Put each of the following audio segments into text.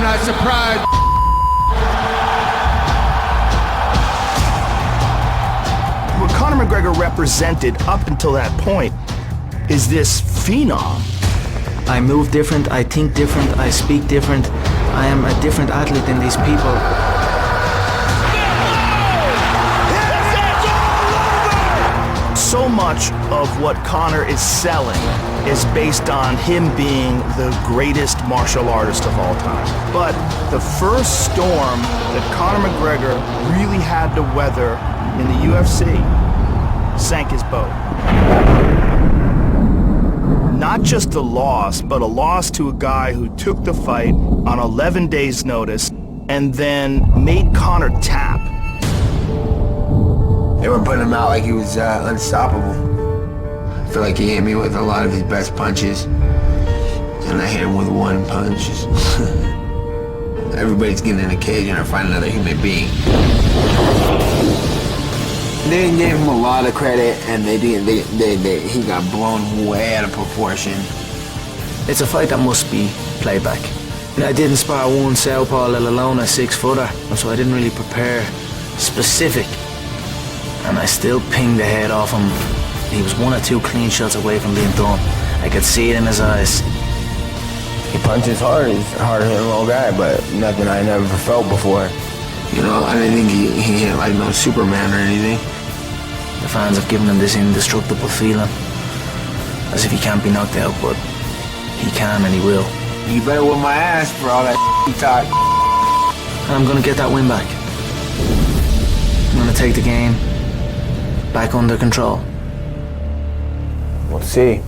not surprised. What Conor McGregor represented up until that point is this phenom. I move different, I think different, I speak different. I am a different athlete than these people. So much of what Conor is selling is based on him being the greatest martial artist of all time. But the first storm that Conor McGregor really had to weather in the UFC sank his boat. Not just a loss, but a loss to a guy who took the fight on 11 days' notice and then made Conor tap. They were putting him out like he was unstoppable. I feel like he hit me with a lot of his best punches, and I hit him with one punch. Everybody's getting in a cage and they're fighting another human being. They didn't give him a lot of credit, and he got blown way out of proportion. It's a fight that must be played back. I didn't spar one southpaw, let alone a 6-footer, so I didn't really prepare specific. And I still pinged the head off him. He was 1 or 2 clean shots away from being done. I could see it in his eyes. He punches hard. He's a hard-hitting little guy, but nothing I never felt before. You know, I didn't think he hit like no Superman or anything. The fans have given him this indestructible feeling, as if he can't be knocked out, but he can and he will. You better whip my ass for all that he talk. And I'm gonna get that win back. I'm gonna take the game back under control. We'll see.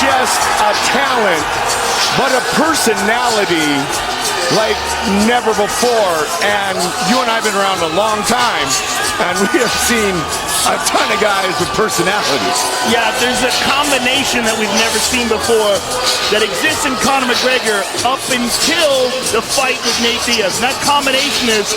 Just a talent, but a personality like never before. And you and I have been around a long time, and we have seen a ton of guys with personalities. Yeah, there's a combination that we've never seen before that exists in Conor McGregor up until the fight with Nate Diaz. And that combination is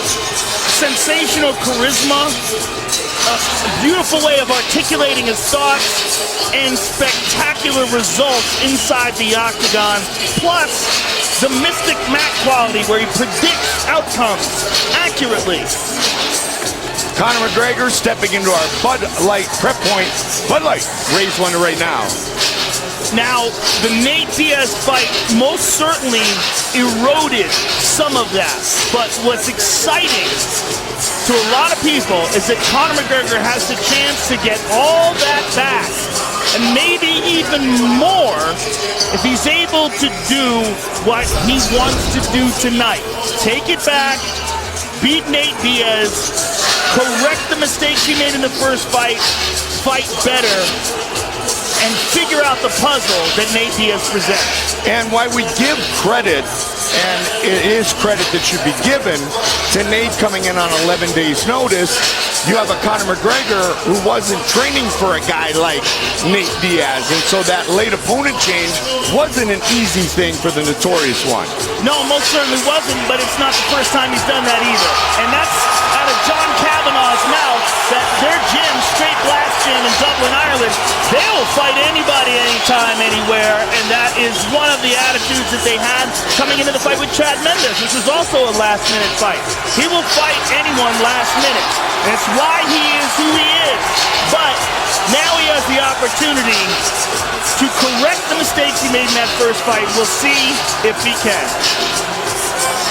sensational charisma, a beautiful way of articulating his thoughts, and spectacular results inside the octagon, plus the Mystic Mac quality where he predicts outcomes accurately. Conor McGregor stepping into our Bud Light prep point. Bud Light, raise one right now. Now, the Nate Diaz fight most certainly eroded some of that, but what's exciting to a lot of people is that Conor McGregor has the chance to get all that back, and maybe even more if he's able to do what he wants to do tonight. Take it back, beat Nate Diaz, correct the mistakes he made in the first fight, fight better, and figure out the puzzle that Nate Diaz presents. And why we give credit, and it is credit that should be given, to Nate coming in on 11 days' notice, you have a Conor McGregor who wasn't training for a guy like Nate Diaz, and so that late opponent change wasn't an easy thing for the Notorious One. No, most certainly wasn't, but it's not the first time he's done that either. And that's out of John Kavanagh's mouth, that their gym, Straight Blast Gym in Dublin, Ireland, they'll fight anybody, anytime, anywhere, and that is one of the attitudes that they had coming into the fight with Chad Mendes. This is also a last-minute fight. He will fight anyone last minute, and it's why he is who he is. But now he has the opportunity to correct the mistakes he made in that first fight. We'll see if he can.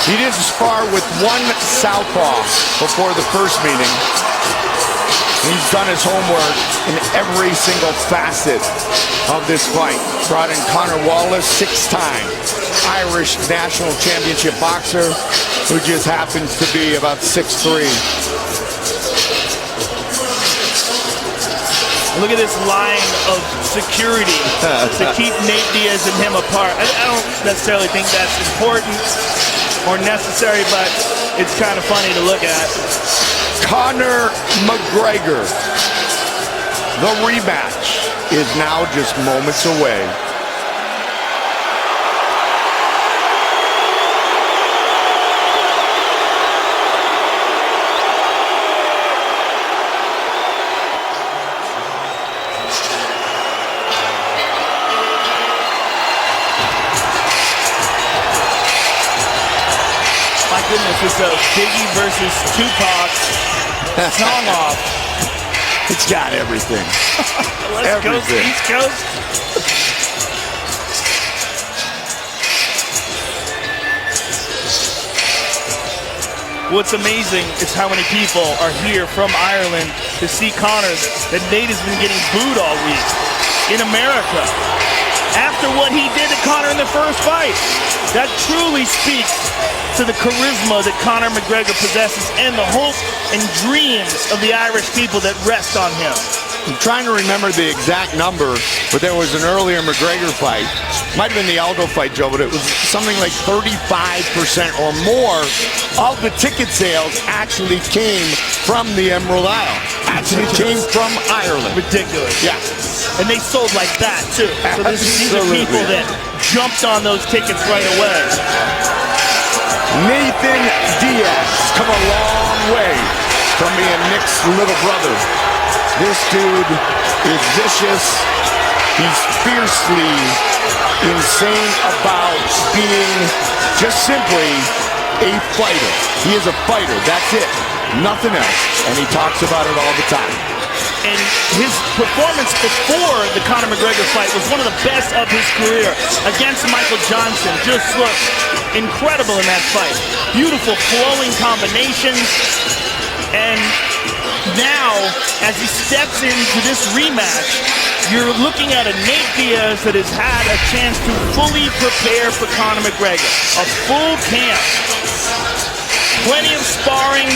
He did spar with one southpaw before the first meeting. He's done his homework in every single facet of this fight. Brought in Conor Wallace, 6-time Irish national championship boxer, who just happens to be about 6'3". Look at this line of security to keep Nate Diaz and him apart. I don't necessarily think that's important or necessary, but it's kind of funny to look at. Conor McGregor. The rematch is now just moments away. My goodness, it's a Biggie versus Tupac song off. It's got everything. West Coast, East Coast. What's amazing is how many people are here from Ireland to see Conor. That Nate has been getting booed all week in America after what he did to Conor in the first fight. That truly speaks to the charisma that Conor McGregor possesses and the hope and dreams of the Irish people that rest on him. I'm trying to remember the exact number, but there was an earlier McGregor fight. Might have been the Aldo fight, Joe, but it was something like 35% or more of the ticket sales actually came from the Emerald Isle. Actually came from Ireland. Ridiculous. Yeah. And they sold like that, too. So these are people that jumped on those tickets right away. Nathan Diaz come a long way from being Nick's little brother. This dude is vicious. He's fiercely insane about being just simply a fighter. He is a fighter. That's it. Nothing else. And he talks about it all the time. And his performance before the Conor McGregor fight was one of the best of his career against Michael Johnson. Just looked incredible in that fight. Beautiful flowing combinations. And now, as he steps into this rematch, you're looking at a Nate Diaz that has had a chance to fully prepare for Conor McGregor. A full camp. Plenty of sparring,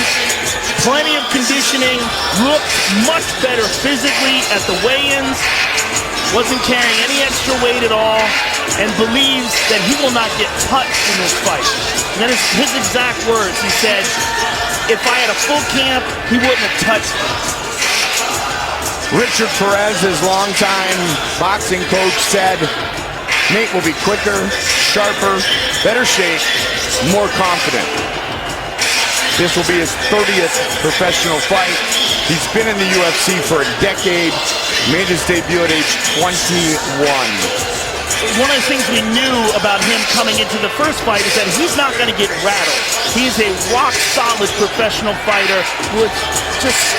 plenty of conditioning, looked much better physically at the weigh-ins, wasn't carrying any extra weight at all, and believes that he will not get touched in this fight. And that is his exact words. He said, if I had a full camp, he wouldn't have touched me. Richard Perez, his longtime boxing coach, said Nate will be quicker, sharper, better shape, more confident. This will be his 30th professional fight. He's been in the UFC for a decade, made his debut at age 21. One of the things we knew about him coming into the first fight is that he's not going to get rattled. He's a rock-solid professional fighter with just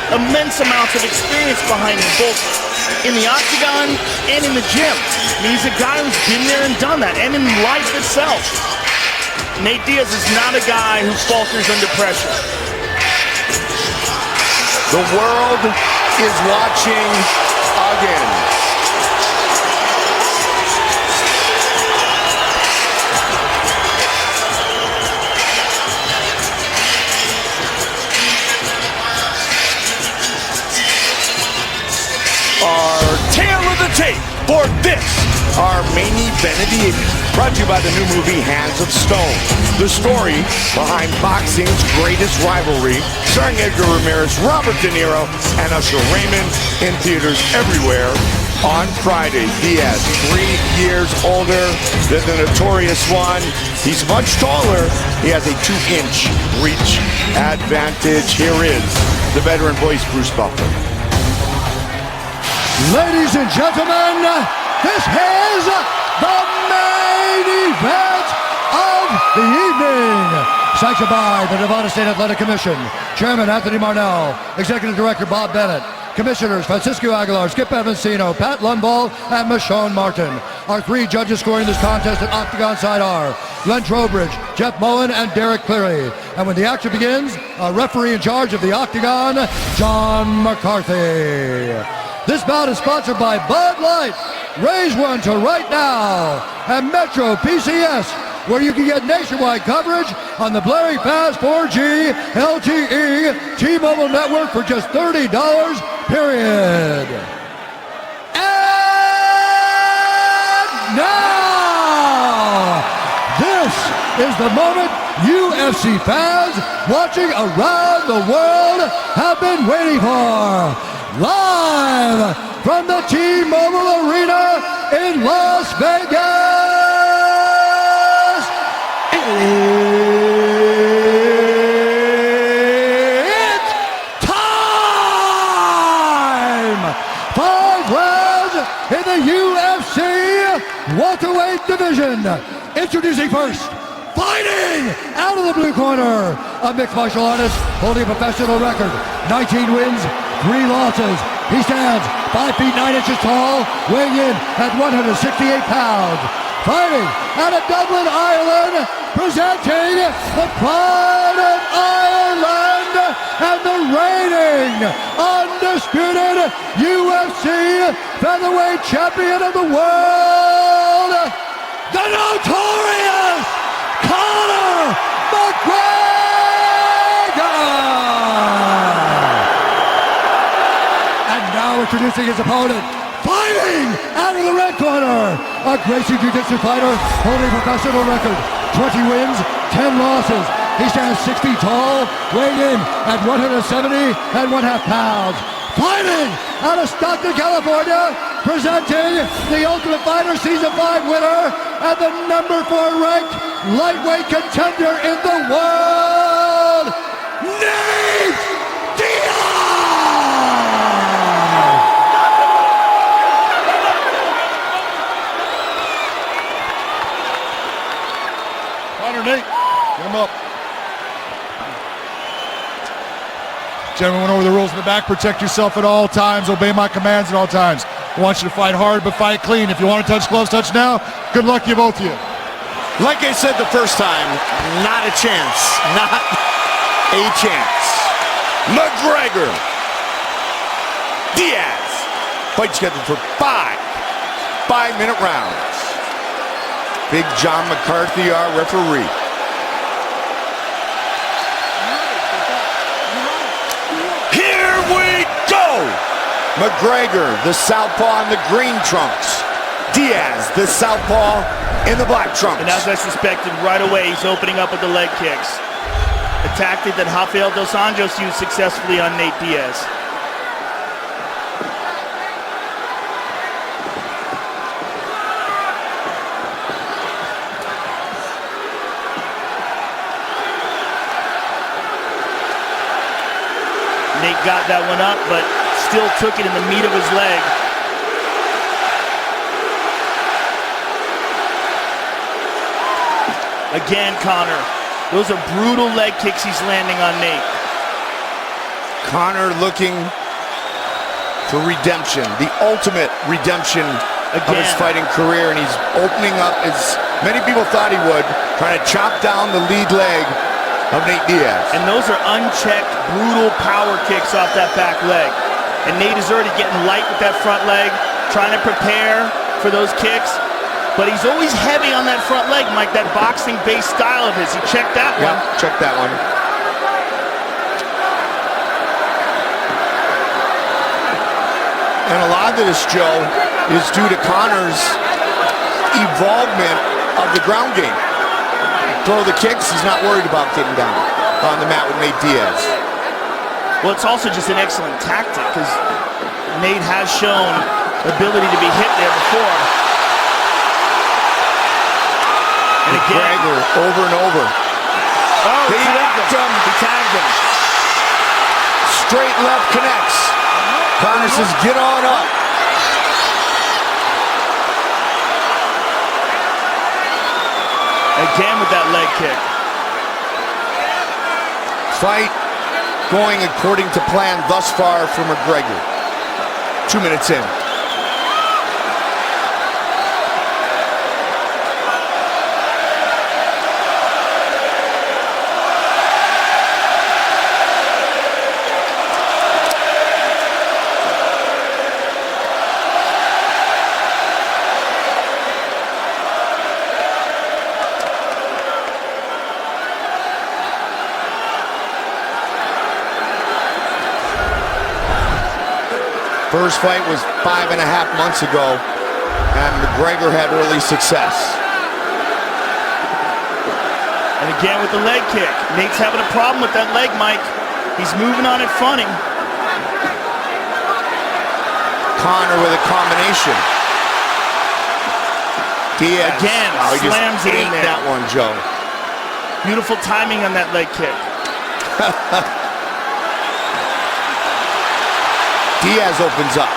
immense amounts of experience behind him, both in the octagon and in the gym. I mean, he's a guy who's been there and done that, and in life itself. Nate Diaz is not a guy who falters under pressure. The world is watching again. Our tale of the tape for this, our main event of the evening. Brought to you by the new movie Hands of Stone. The story behind boxing's greatest rivalry, starring Edgar Ramirez, Robert De Niro, and Usher Raymond, in theaters everywhere on Friday. Diaz, 3 years older than the notorious one. He's much taller. He has a 2-inch reach advantage. Here is the veteran voice, Bruce Buffer. Ladies and gentlemen, this is the main event of the evening. Sanctioned by the Nevada State Athletic Commission. Chairman Anthony Marnell, Executive Director Bob Bennett, Commissioners Francisco Aguilar, Skip Evansino, Pat Lundvall, and Michonne Martin. Our 3 judges scoring this contest at Octagon side are Glenn Trowbridge, Jeff Mullen, and Derek Cleary. And when the action begins, our referee in charge of the Octagon, John McCarthy. This bout is sponsored by Bud Light, Raise One to Right Now, and Metro PCS, where you can get nationwide coverage on the blaring fast 4G LTE T-Mobile network for just $30, period. And now, this is the moment UFC fans watching around the world have been waiting for. Live from the T-Mobile Arena in Las Vegas, it's time! 5 rounds in the UFC welterweight division. Introducing first, fighting out of the blue corner, a mixed martial artist holding a professional record, 19 wins, 3 losses. He stands 5 feet 9 inches tall, weighing in at 168 pounds. Fighting out of Dublin, Ireland, presenting the pride of Ireland and the reigning, undisputed UFC featherweight champion of the world, the notorious Conor McGregor! Introducing his opponent, fighting out of the red corner, a Gracie Jiu-Jitsu fighter holding a professional record, 20 wins, 10 losses. He stands 6 feet tall, weighing in at 170.5 pounds. Fighting out of Stockton, California, presenting the Ultimate Fighter Season 5 winner and the number 4 ranked lightweight contender in the world, Nate Diaz! Nate, get him up. Gentlemen, went over the rules in the back. Protect yourself at all times. Obey my commands at all times. I want you to fight hard, but fight clean. If you want to touch gloves, touch now. Good luck to you, both of you. Like I said the first time, not a chance. Not a chance. McGregor. Diaz. Fight scheduled for 5 5-minute rounds. Big John McCarthy, our referee. Here we go! McGregor, the southpaw in the green trunks. Diaz, the southpaw in the black trunks. And as I suspected, right away he's opening up with the leg kicks. A tactic that Rafael Dos Anjos used successfully on Nate Diaz. Nate got that one up, but still took it in the meat of his leg. Again, Conor. Those are brutal leg kicks he's landing on Nate. Conor looking for redemption, the ultimate redemption of his fighting career, and he's opening up, as many people thought he would, trying to chop down the lead leg of Nate Diaz. And those are unchecked, brutal power kicks off that back leg. And Nate is already getting light with that front leg, trying to prepare for those kicks. But he's always heavy on that front leg, Mike, that boxing-based style of his. He checked that one. Yeah, check that one. And a lot of respond to this, Joe, is due to Conor's involvement of the ground game. Throw the kicks, he's not worried about getting down on the mat with Nate Diaz. Well, it's also just an excellent tactic because Nate has shown the ability to be hit there before. And again, McGregor over and over. Oh, he tagged him. Straight left connects. Conor says, get on up. Again with that leg kick. Fight going according to plan thus far for McGregor. 2 minutes in. First fight was 5.5 months ago, and McGregor had early success. And again with the leg kick. Nate's having a problem with that leg, Mike. He's moving on it funny. Conor with a combination. Diaz Again, slams it in there. That one, Joe. Beautiful timing on that leg kick. Diaz opens up.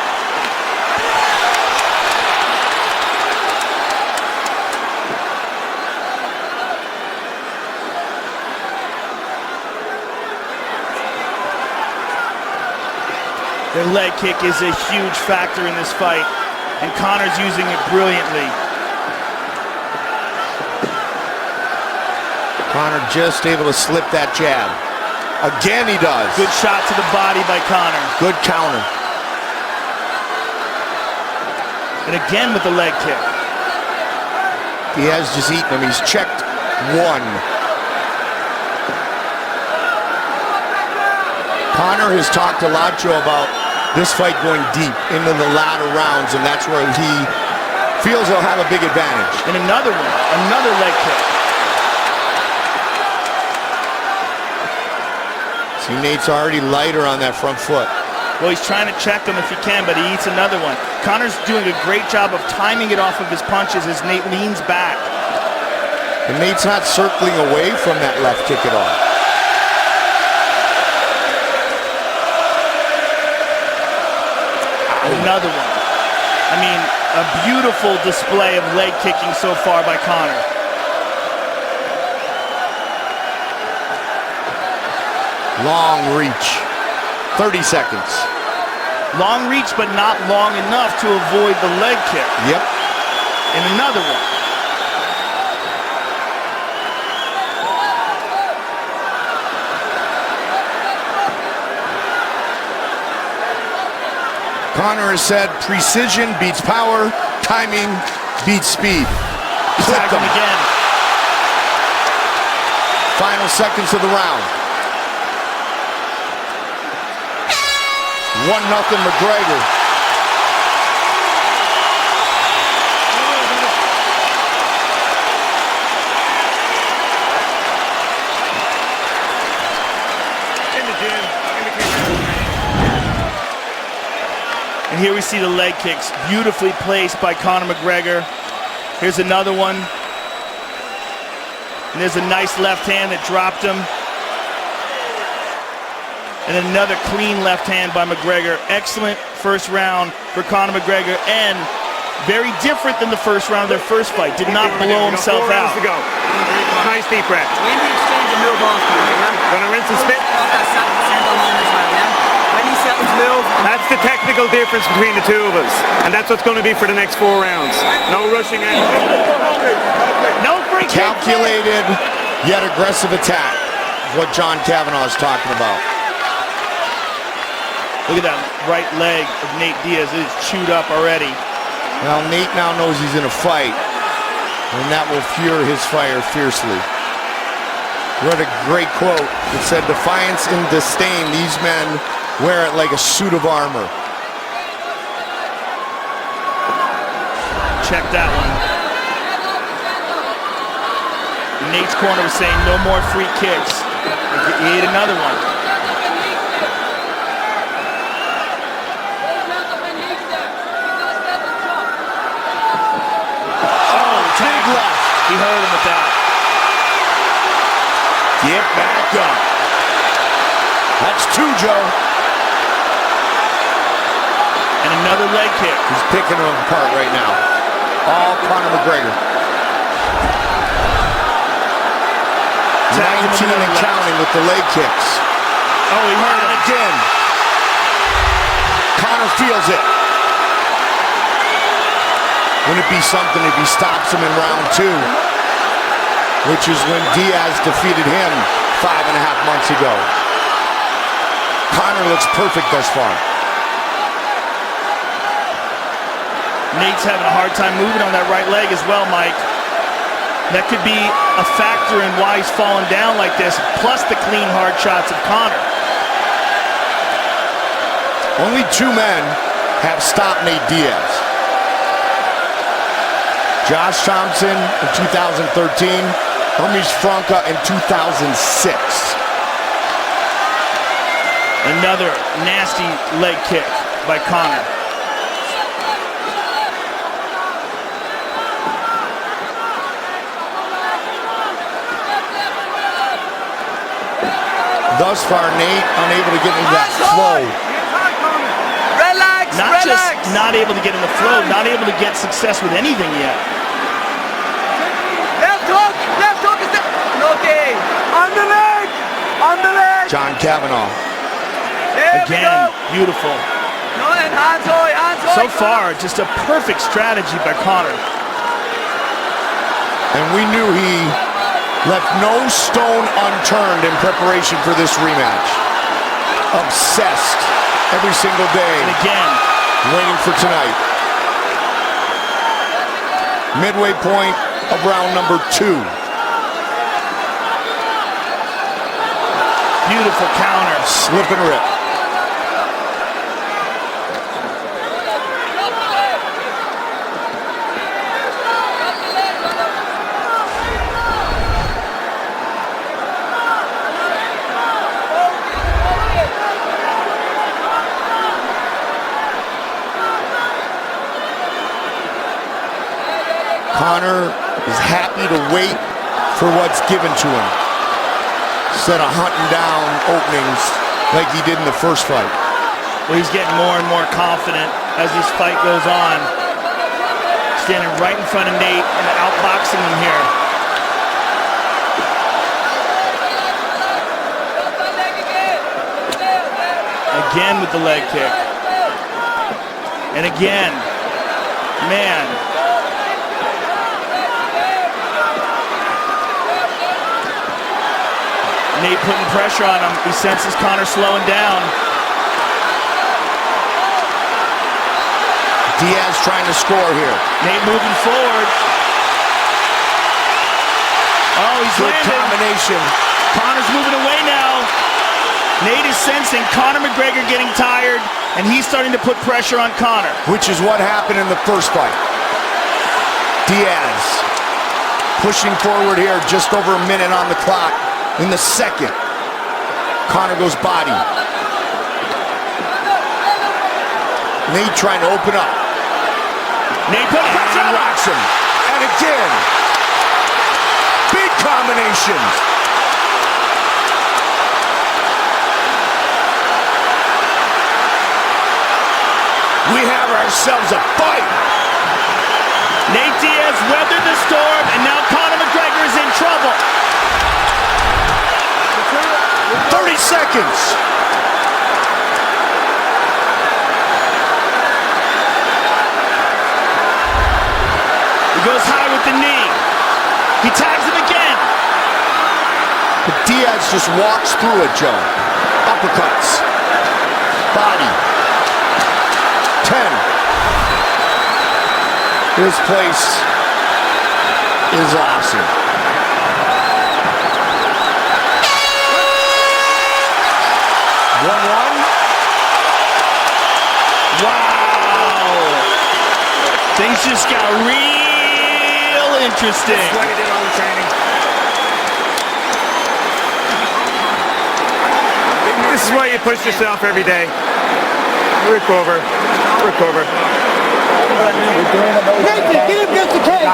Their leg kick is a huge factor in this fight, and Conor's using it brilliantly. Conor just able to slip that jab. Again he does. Good shot to the body by Conor. Good counter. And again with the leg kick. Diaz just eating him. He's checked one. Conor has talked a lot, Joe, about this fight going deep into the latter rounds, and that's where he feels he'll have a big advantage. And another one, another leg kick. See, Nate's already lighter on that front foot. Well, he's trying to check him if he can, but he eats another one. Conor's doing a great job of timing it off of his punches as Nate leans back. And Nate's not circling away from that left kick at all. Another one. I mean, a beautiful display of leg kicking so far by Conor. Long reach. 30 seconds. Long reach, but not long enough to avoid the leg kick. Yep. And another one. Conor has said precision beats power, timing beats speed. Tagged him again. Final seconds of the round. 1-0 McGregor. And here we see the leg kicks beautifully placed by Conor McGregor. Here's another one. And there's a nice left hand that dropped him. And another clean left hand by McGregor. Excellent first round for Conor McGregor, and very different than the first round of their first fight. Did not blow himself out. To go. Nice deep breath. When do you exchange a move off, Gonna rinse and spit. When you set his move, That's the technical difference between the two of us, and that's what's going to be for the next 4 rounds. No rushing in. No free kick. Calculated yet aggressive attack is what John Kavanagh is talking about. Look at that right leg of Nate Diaz. It is chewed up already. Well, Nate now knows he's in a fight, and that will fuel his fire fiercely. Read a great quote that said, "Defiance and disdain, these men wear it like a suit of armor." check that one. Nate's corner was saying no more free kicks. He ate another one. Oh, tag left. He hurt him with that. Get back up. That's two, Joe. And another leg kick. He's picking them apart right now. All Conor McGregor. 19 and counting with the leg kicks. Oh, he hurt him again. Conor feels it. Wouldn't it be something if he stops him in round 2? Which is when Diaz defeated him 5.5 months ago. Conor looks perfect thus far. Nate's having a hard time moving on that right leg as well, Mike. That could be a factor in why he's falling down like this, plus the clean, hard shots of Conor. Only 2 men have stopped Nate Diaz. Josh Thompson in 2013, Hermes Franca in 2006. Another nasty leg kick by Conor. Thus far, Nate unable to get into that flow. Relax, Not relax. just not able to get in the flow, not able to get success with anything yet. Left hook is there. Okay. On the leg. On the leg. John Kavanaugh. There we Again, go. beautiful. No, and hands high, hands high. So far, just a perfect strategy by Conor. And we knew he left no stone unturned in preparation for this rematch. Obsessed every single day. And again, waiting for tonight. Midway point of round number 2. beautiful counter. Slip and rip. Conor is happy to wait for what's given to him, instead of hunting down openings like he did in the first fight. Well, he's getting more and more confident as this fight goes on. Standing right in front of Nate and outboxing him here. Again with the leg kick. And again. Man. Nate putting pressure on him. He senses Conor slowing down. Diaz trying to score here. Nate moving forward. Oh, he's Good landing. combination. Conor's moving away now. Nate is sensing Conor McGregor getting tired, and he's starting to put pressure on Conor. Which is what happened in the first fight. Diaz pushing forward here, just over a minute on the clock. In the second, Conor goes body. Nate trying to open up. Nate putting pressure on him. Rocks him. And again, big combination. We have ourselves a fight. Nate Diaz weathered the storm, and now Conor McGregor is in trouble. 30 seconds. He goes high with the knee. He tags him again. But Diaz just walks through it, Joe. Uppercuts. Body. 10. This place is awesome. Things just got real interesting. That's what he did all the training. This is why you push yourself every day. Recover. Nathan, get him against the cage.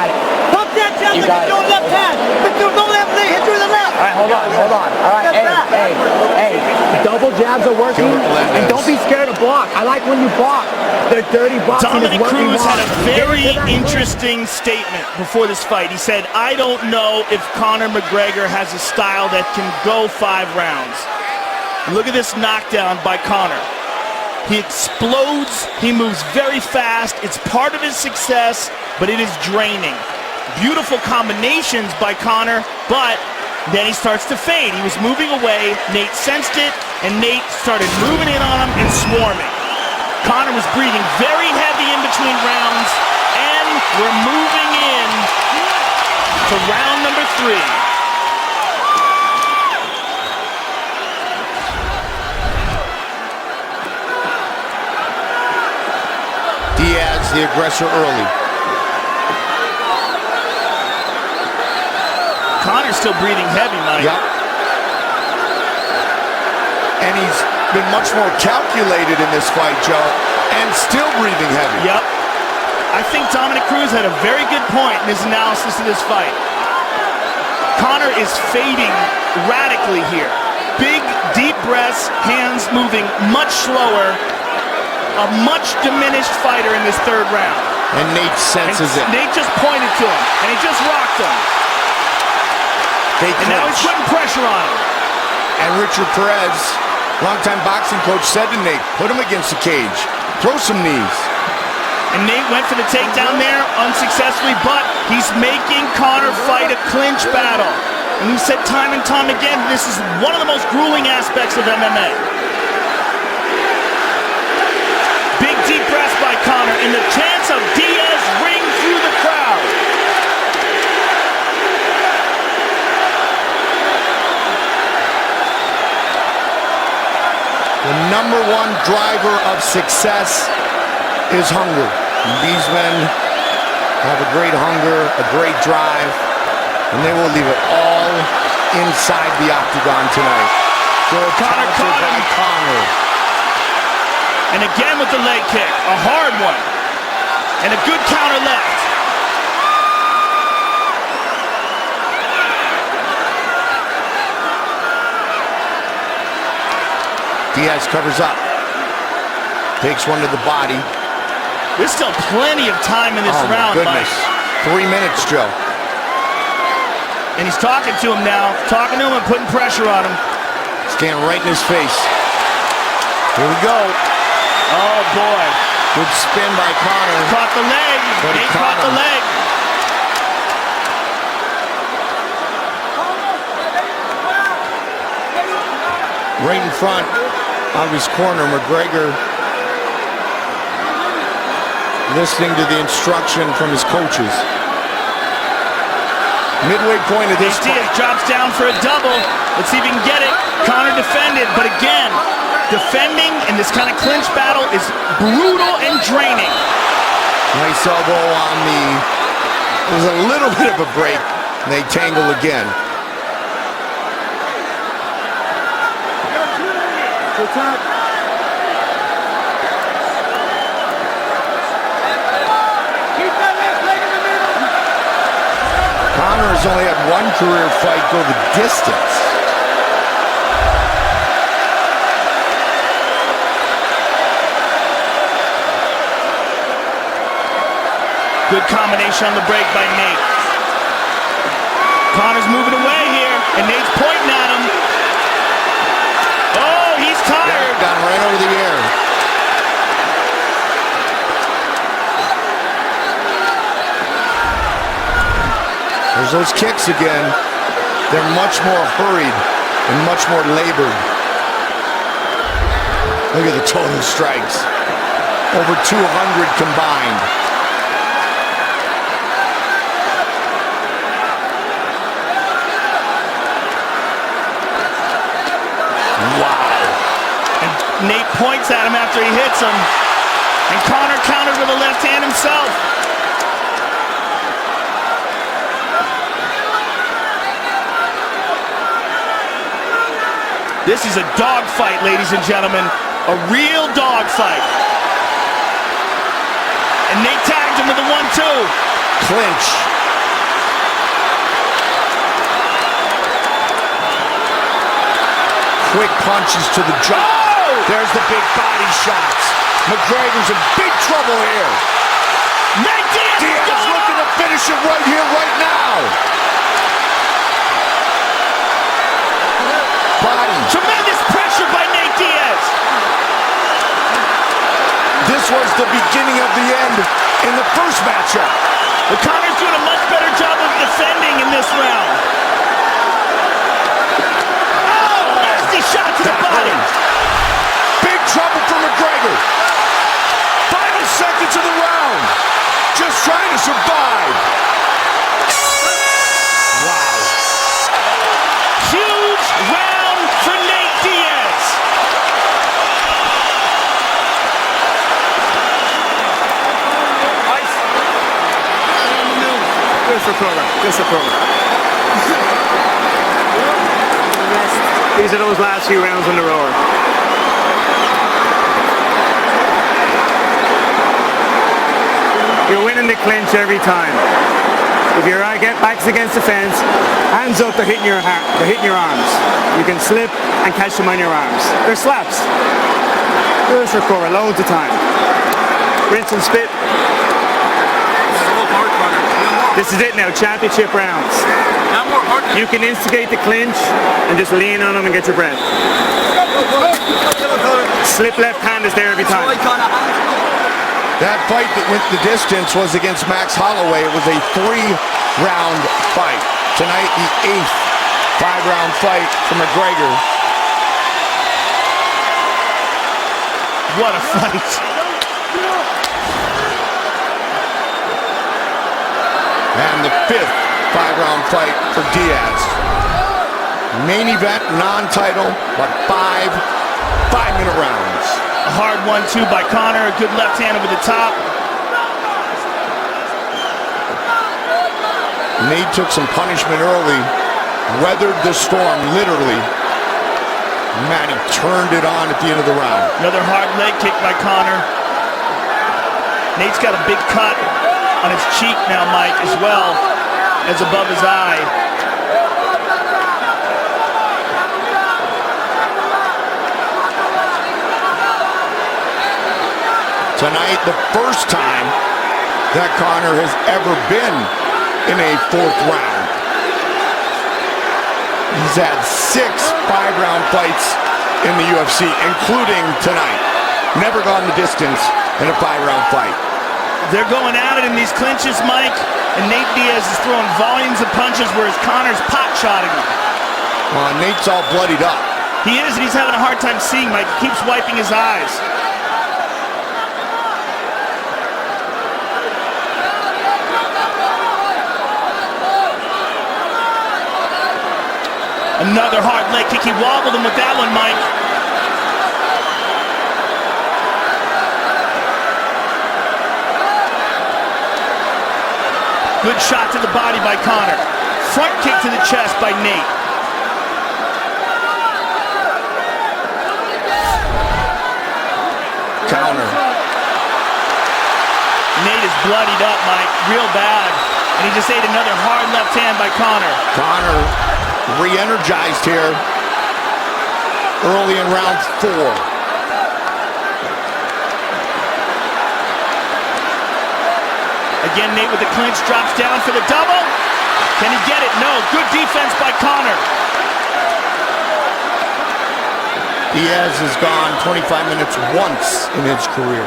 Pump that chest like you're doing left hand. But you don't have to hit you in the left. All right, hold on. All right, hey. Double jabs are working, and don't be scared to block. I like when you block. The dirty boxing Dominic is what we Cruz want. had a very interesting statement before this fight. He said, I don't know if Conor McGregor has a style that can go 5 rounds. Look at this knockdown by Conor. He explodes, he moves very fast. It's part of his success, but it is draining. Beautiful combinations by Conor, but then he starts to fade. He was moving away, Nate sensed it, and Nate started moving in on him and swarming. Conor was breathing very heavy in between rounds, and we're moving in to round number 3. Diaz, the aggressor early. Conor's still breathing heavy, Mike. Yep. And he's been much more calculated in this fight, Joe, and still breathing heavy. Yep. I think Dominic Cruz had a very good point in his analysis of this fight. Conor is fading radically here. Big, deep breaths, hands moving much slower. A much diminished fighter in this 3rd round. And Nate senses it. Nate just pointed to him, and he just rocked him. And now he's putting pressure on him. And Richard Perez, longtime boxing coach, said to Nate, put him against the cage. Throw some knees. And Nate went for the takedown there unsuccessfully, but he's making Conor fight a clinch battle. And he said time and time again, this is one of the most grueling aspects of MMA. Big deep breaths by Conor, and the chants of Diaz ring through the crowd. The #1 driver of success is hunger. These men have a great hunger, a great drive, and they will leave it all inside the octagon tonight. Conor caught him. By Conor. And again with the leg kick, a hard one. And a good counter left. Diaz covers up. Takes one to the body. There's still plenty of time in this round, goodness. Mike. 3 minutes, Joe. And he's talking to him now. Talking to him and putting pressure on him. Standing right in his face. Here we go. Oh, boy. Good spin by Conor. Caught the leg. Nate caught the leg. Right in front of his corner, McGregor listening to the instruction from his coaches. Midway point of this Diaz drops down for a double. Let's see if he can get it. Conor defended, but again, defending in this kind of clinch battle is brutal and draining. Nice elbow on the... It was a little bit of a break. And they tangle again. Conor has only had 1 career fight go the distance. Good combination on the break by Nate. Conor's moving away here, and Nate's pointing at him. Oh, he's tired. Down right over the air. There's those kicks again. They're much more hurried and much more labored. Look at the total strikes. Over 200 combined. Nate points at him after he hits him. And Conor countered with a left hand himself. This is a dogfight, ladies and gentlemen. A real dogfight. And Nate tagged him with a 1-2. Clinch. Quick punches to the jaw. Oh! There's the big body shots. McGregor's in big trouble here. Nate Diaz looking to finish it right here, right now. Body. Tremendous pressure by Nate Diaz. This was the beginning of the end in the first matchup. But Conor's doing a much better job of defending in this round. Oh, nasty shot to the body. Big trouble for McGregor. Final seconds of the round. Just trying to survive. Wow. Huge round for Nate Diaz. Just a program. These are those last few rounds on the roar. You're winning the clinch every time. If your back's against the fence, hands up, they're hitting your arms. You can slip and catch them on your arms. They're slaps. Just recover loads of time. Rinse and spit. This is it now, championship rounds. You can instigate the clinch and just lean on them and get your breath. Slip left hand is there every time. That fight that went the distance was against Max Holloway. It was a 3-round fight. Tonight, the 8th 5-round fight for McGregor. What a fight. And the 5th 5-round fight for Diaz. Main event, non-title, but 5-minute rounds. A hard 1-2 by Conor, a good left hand over the top. Nate took some punishment early, weathered the storm, literally. Man, he turned it on at the end of the round. Another hard leg kick by Conor. Nate's got a big cut on his cheek now, Mike, as well as above his eye. Tonight, the first time that Conor has ever been in a 4th round. He's had 6 5-round fights in the UFC, including tonight. Never gone the distance in a 5-round fight. They're going at it in these clinches, Mike, and Nate Diaz is throwing volumes of punches, whereas Conor's pot-shotting him. Well, Nate's all bloodied up. He is, and he's having a hard time seeing, Mike. He keeps wiping his eyes. Another hard leg kick. He wobbled him with that one, Mike. Good shot to the body by Conor. Front kick to the chest by Nate. Counter. Nate is bloodied up, Mike, real bad. And he just ate another hard left hand by Conor. Conor re-energized here early in round 4. Again, Nate with the clinch, drops down for the double. Can he get it? No. Good defense by Conor. Diaz has gone 25 minutes once in his career.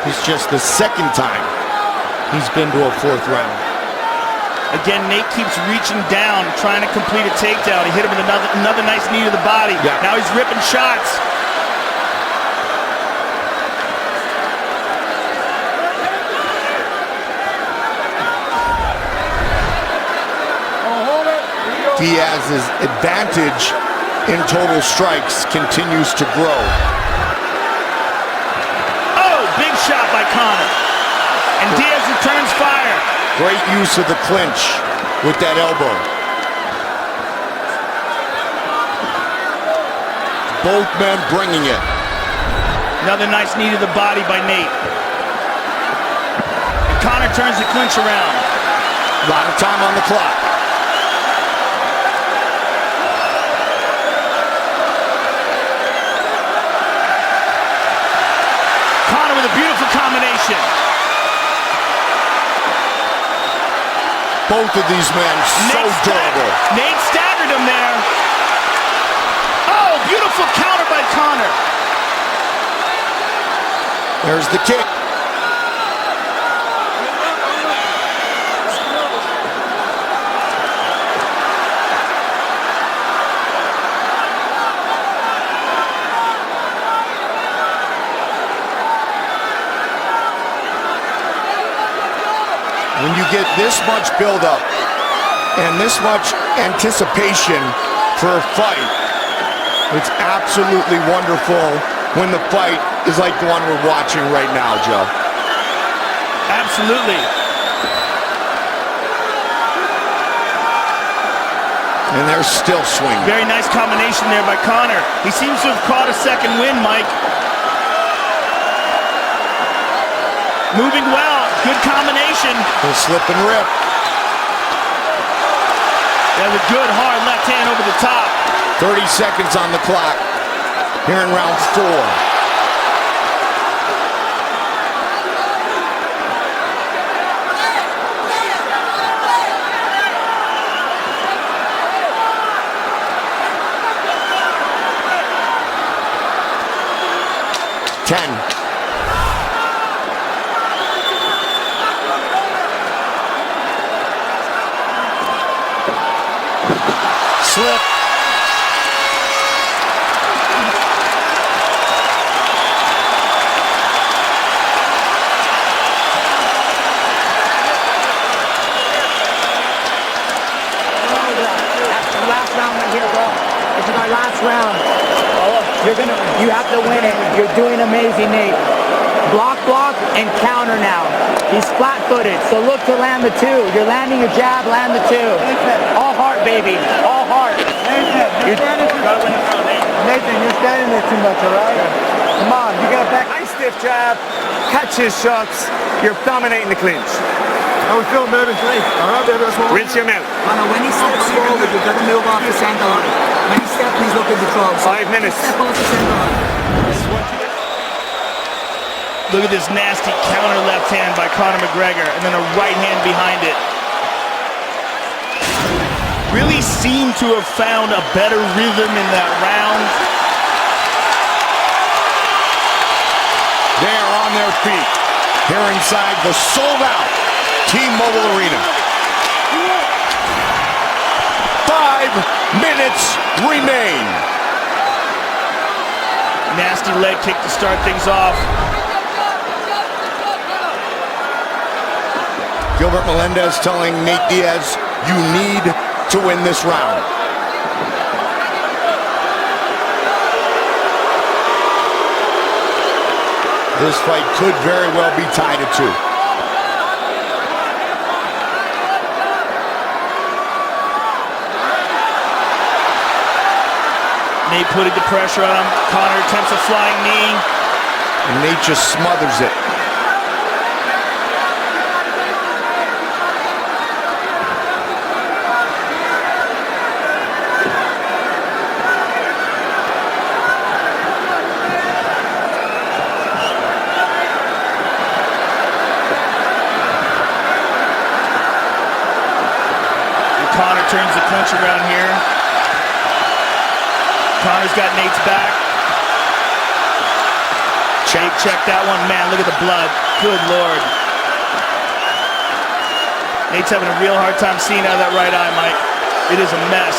It's just the 2nd time he's been to a 4th round. Again, Nate keeps reaching down, trying to complete a takedown. He hit him with another nice knee to the body. Yeah. Now he's ripping shots. Diaz's advantage in total strikes continues to grow. Oh, big shot by Conor. And Diaz returns fire. Great use of the clinch with that elbow. Both men bringing it. Another nice knee to the body by Nate. And Conor turns the clinch around. A lot of time on the clock. Conor with a beautiful combination. Both of these men so durable. Nate staggered him there. Oh, beautiful counter by Conor. There's the kick. When you get this much buildup and this much anticipation for a fight, it's absolutely wonderful when the fight is like the one we're watching right now, Joe. Absolutely. And they're still swinging. Very nice combination there by Conor. He seems to have caught a second win, Mike. Moving well. Good combination. He'll slip and rip. That was a good, hard left hand over the top. 30 seconds on the clock here in round 4. Slip. Last round right here, bro. This is our last round. You have to win it. You're doing amazing, Nate. Block, and counter now. He's flat-footed, so look to land the 2. You're landing your jab, land the 2. All heart, baby. All heart. Nathan, you're standing there too much, all right? Come on, you got back. Nice stiff jab. Catch his shots. You're dominating the clinch. How we feeling, baby? All right, baby, that's what we Rinse your mouth. Conor, when he steps forward, you've got to move off the center line. When he steps, he's looking to throw. 5 minutes. Step off the center line. Look at this nasty counter left hand by Conor McGregor, and then a right hand behind it. Really seemed to have found a better rhythm in that round. They are on their feet here inside the sold-out T-Mobile Arena. 5 minutes remain. Nasty leg kick to start things off. Gilbert Melendez telling Nate Diaz, you need to win this round. This fight could very well be tied at 2. Nate putting the pressure on him. Conor attempts a flying knee. And Nate just smothers it. Conor turns the clinch around here. Conor's got Nate's back. Check that one. Man, look at the blood. Good Lord. Nate's having a real hard time seeing out of that right eye, Mike. It is a mess.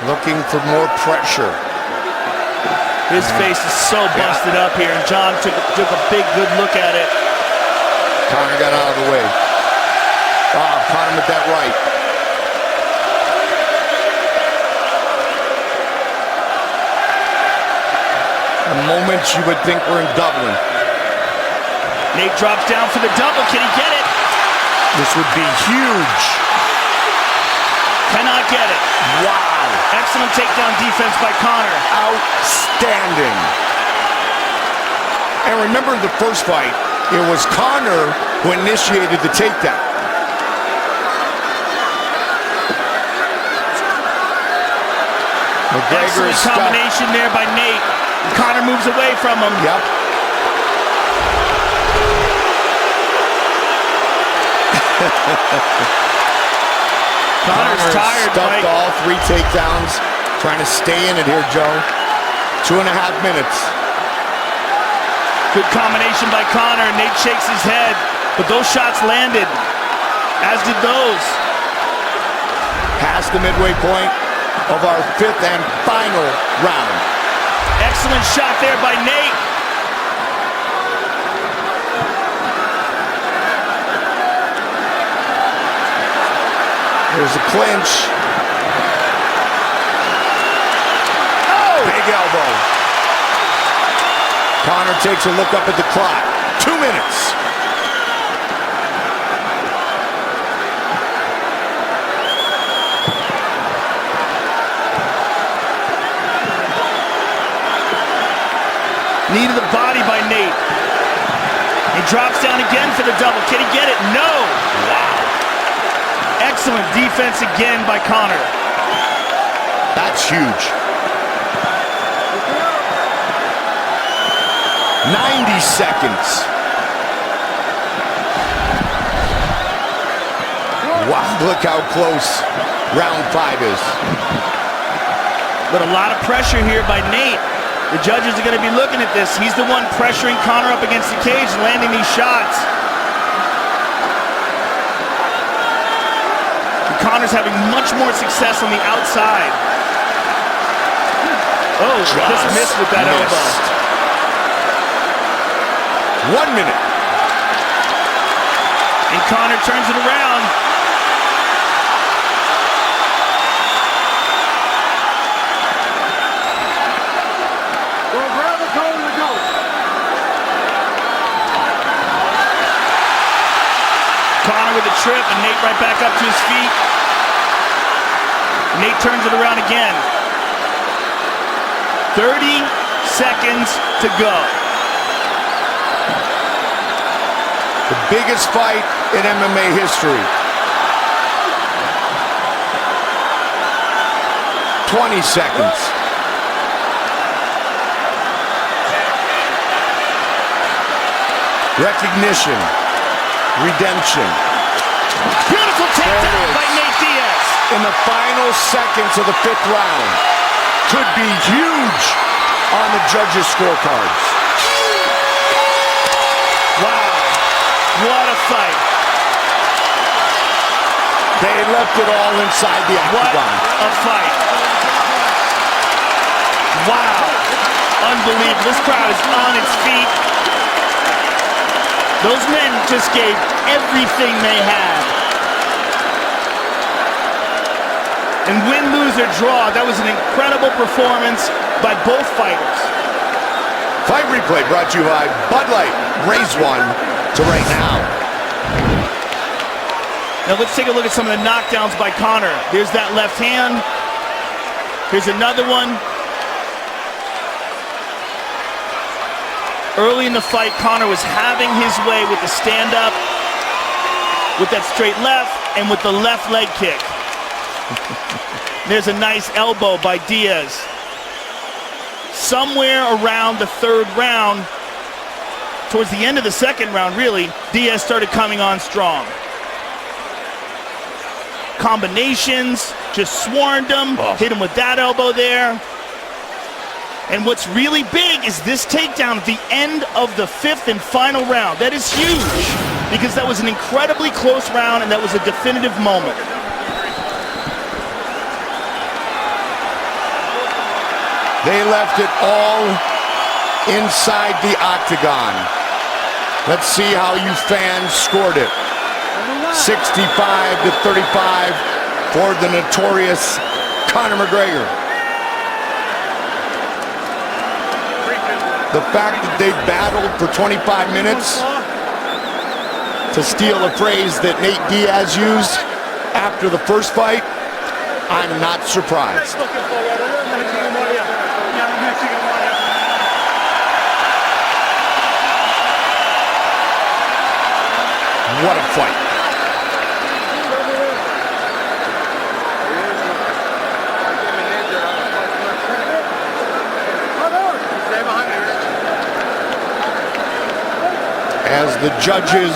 Looking for more pressure. His face is so busted up here, and John took a big, good look at it. Conor got out of the way. Caught him with that right. moments you would think were in Dublin. Nate drops down for the double. Can he get it? This would be huge. Cannot get it. Wow. Excellent takedown defense by Conor. Outstanding. And remember the first fight, it was Conor who initiated the takedown. McGregor Excellent is stuck. combination there by Nate. Conor moves away from him. Yep. Conor's tired, stuffed Mike. all 3 takedowns. Trying to stay in it here, Joe. 2.5 minutes. Good combination by Conor. Nate shakes his head, but those shots landed, as did those. Past the midway point of our 5th and final round. Excellent shot there by Nate. There's a clinch. Oh! Big elbow. Conor takes a look up at the clock. 2 minutes. Knee to the body by Nate. He drops down again for the double. Can he get it? No! Wow. Excellent defense again by Conor. That's huge. 90 seconds. Wow, look how close round 5 is. But a lot of pressure here by Nate. The judges are going to be looking at this. He's the one pressuring Conor up against the cage and landing these shots. And Conor's having much more success on the outside. Oh, just missed with that elbow. 1 minute. And Conor turns it around. Conor with a trip and Nate right back up to his feet. Nate turns it around again. 30 seconds to go. The biggest fight in MMA history. 20 seconds. Recognition. Redemption. Beautiful takedown by Nate Diaz. In the final seconds of the 5th round. Could be huge on the judges' scorecards. Wow. What a fight. They left it all inside the octagon. What a fight. Wow. Unbelievable. This crowd is on its feet. Those men just gave everything they had. And win, lose, or draw, that was an incredible performance by both fighters. Fight replay brought to you by Bud Light. Raise one to right now. Now let's take a look at some of the knockdowns by Conor. There's that left hand. Here's another one. Early in the fight, Conor was having his way with the stand-up, with that straight left, and with the left leg kick. There's a nice elbow by Diaz. Somewhere around the 3rd round, towards the end of the 2nd round, really, Diaz started coming on strong. Combinations, just swarmed him, hit him with that elbow there. And what's really big is this takedown at the end of the 5th and final round. That is huge because that was an incredibly close round and that was a definitive moment. They left it all inside the octagon. Let's see how you fans scored it. 65-35 for the notorious Conor McGregor. The fact that they battled for 25 minutes, to steal a phrase that Nate Diaz used after the first fight, I'm not surprised. What a fight. As the judges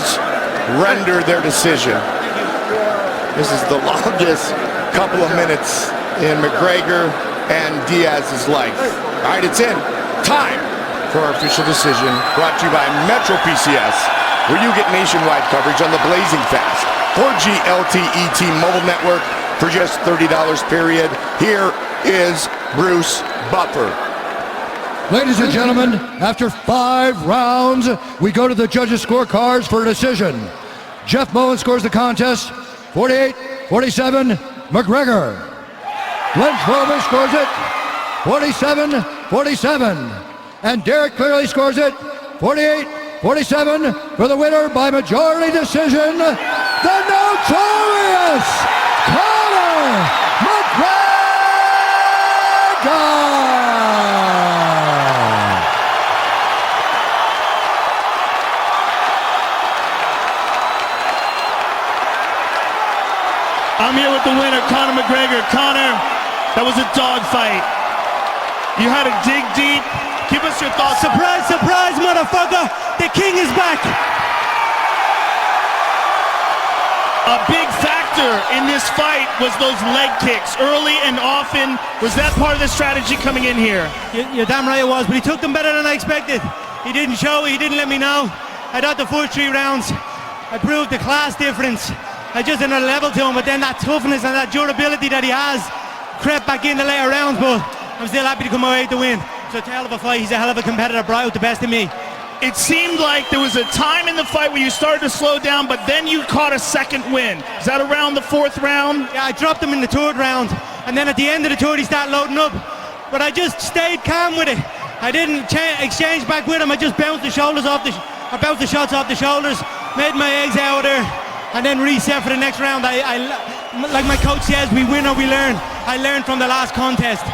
render their decision, this is the longest couple of minutes in McGregor and Diaz's life. All right, it's in. Time for our official decision, brought to you by Metro PCS, where you get nationwide coverage on the blazing fast 4G LTE T-Mobile network for just $30 period. Here is Bruce Buffer. Ladies and gentlemen, after 5 rounds, we go to the judges' scorecards for a decision. Jeff Moen scores the contest, 48-47, McGregor. Glenn Schroeder scores it, 47-47. And Derek clearly scores it, 48-47 for the winner by majority decision, the notorious Conor McGregor! I'm here with the winner, Conor McGregor. Conor, that was a dogfight. You had to dig deep. Give us your thoughts. Surprise, surprise, motherfucker! The king is back! A big factor in this fight was those leg kicks, early and often. Was that part of the strategy coming in here? You're damn right it was, but he took them better than I expected. He didn't show, he didn't let me know. I thought the first 3 rounds, I proved the class difference. I just another level to him, but then that toughness and that durability that he has crept back in the later rounds, but I'm still happy to come away with the win. It's a hell of a fight. He's a hell of a competitor, brought out the best in me. It seemed like there was a time in the fight where you started to slow down, but then you caught a second win. Is that around the 4th round? Yeah, I dropped him in the 3rd round, and then at the end of the 3rd he started loading up. But I just stayed calm with it. I didn't exchange back with him. I just bounced the shoulders off I bounced the shots off the shoulders, made my eggs out there, and then reset for the next round. Like my coach says, we win or we learn. I learned from the last contest.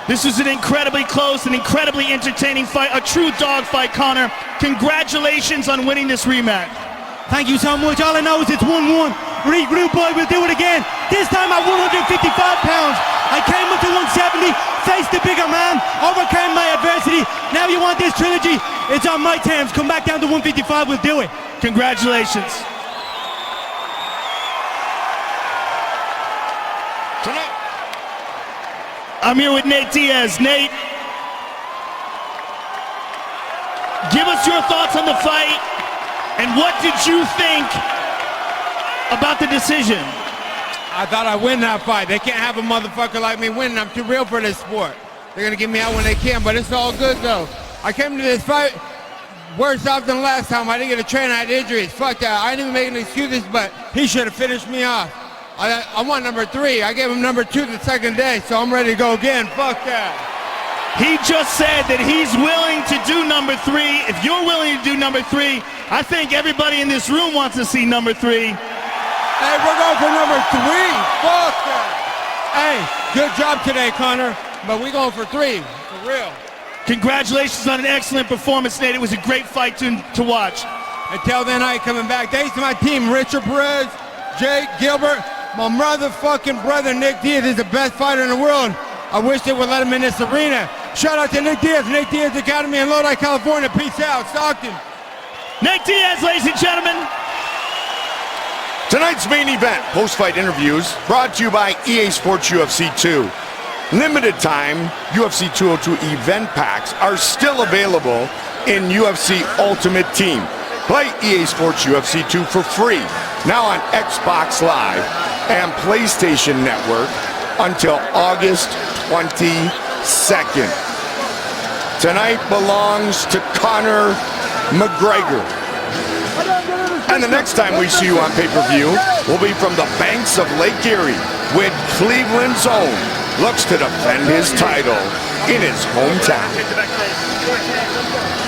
This was an incredibly close and incredibly entertaining fight, a true dog fight, Conor. Congratulations on winning this rematch. Thank you so much. All I know is it's 1-1. Regroup, boy, we'll do it again. This time at 155 pounds. I came up to 170, faced the bigger man, overcame my adversity. Now you want this trilogy? It's on my terms. Come back down to 155, we'll do it. Congratulations. Tonight, I'm here with Nate Diaz. Nate, give us your thoughts on the fight, and what did you think about the decision? I thought I'd win that fight. They can't have a motherfucker like me winning. I'm too real for this sport. They're gonna get me out when they can, but it's all good though. I came to this fight worse off than last time. I didn't get a train, I had injuries. Fuck that. I didn't even make any excuses, but he should have finished me off. I want number 3. I gave him number 2 the second day, so I'm ready to go again. Fuck that. He just said that he's willing to do number 3. If you're willing to do number 3, I think everybody in this room wants to see number 3. Hey, we're going for number 3. Fuck that. Hey, good job today, Conor, but we going for 3, for real. Congratulations on an excellent performance, Nate. It was a great fight to watch. Until then, I ain't coming back. Thanks to my team, Richard Perez, Jake Gilbert. My motherfucking brother Nick Diaz is the best fighter in the world. I wish they would let him in this arena. Shout out to Nick Diaz Academy in Lodi, California. Peace out, Stockton. Nate Diaz, ladies and gentlemen. tonight's main event, post-fight interviews, brought to you by EA Sports UFC 2. Limited time UFC 202 event packs are still available in UFC Ultimate Team. Play EA Sports UFC 2 for free, now on Xbox Live and PlayStation Network until August 22nd. Tonight belongs to Conor McGregor. And the next time we see you on pay-per-view will be from the banks of Lake Erie, with Cleveland's own looks to defend his title in his hometown. Let's go.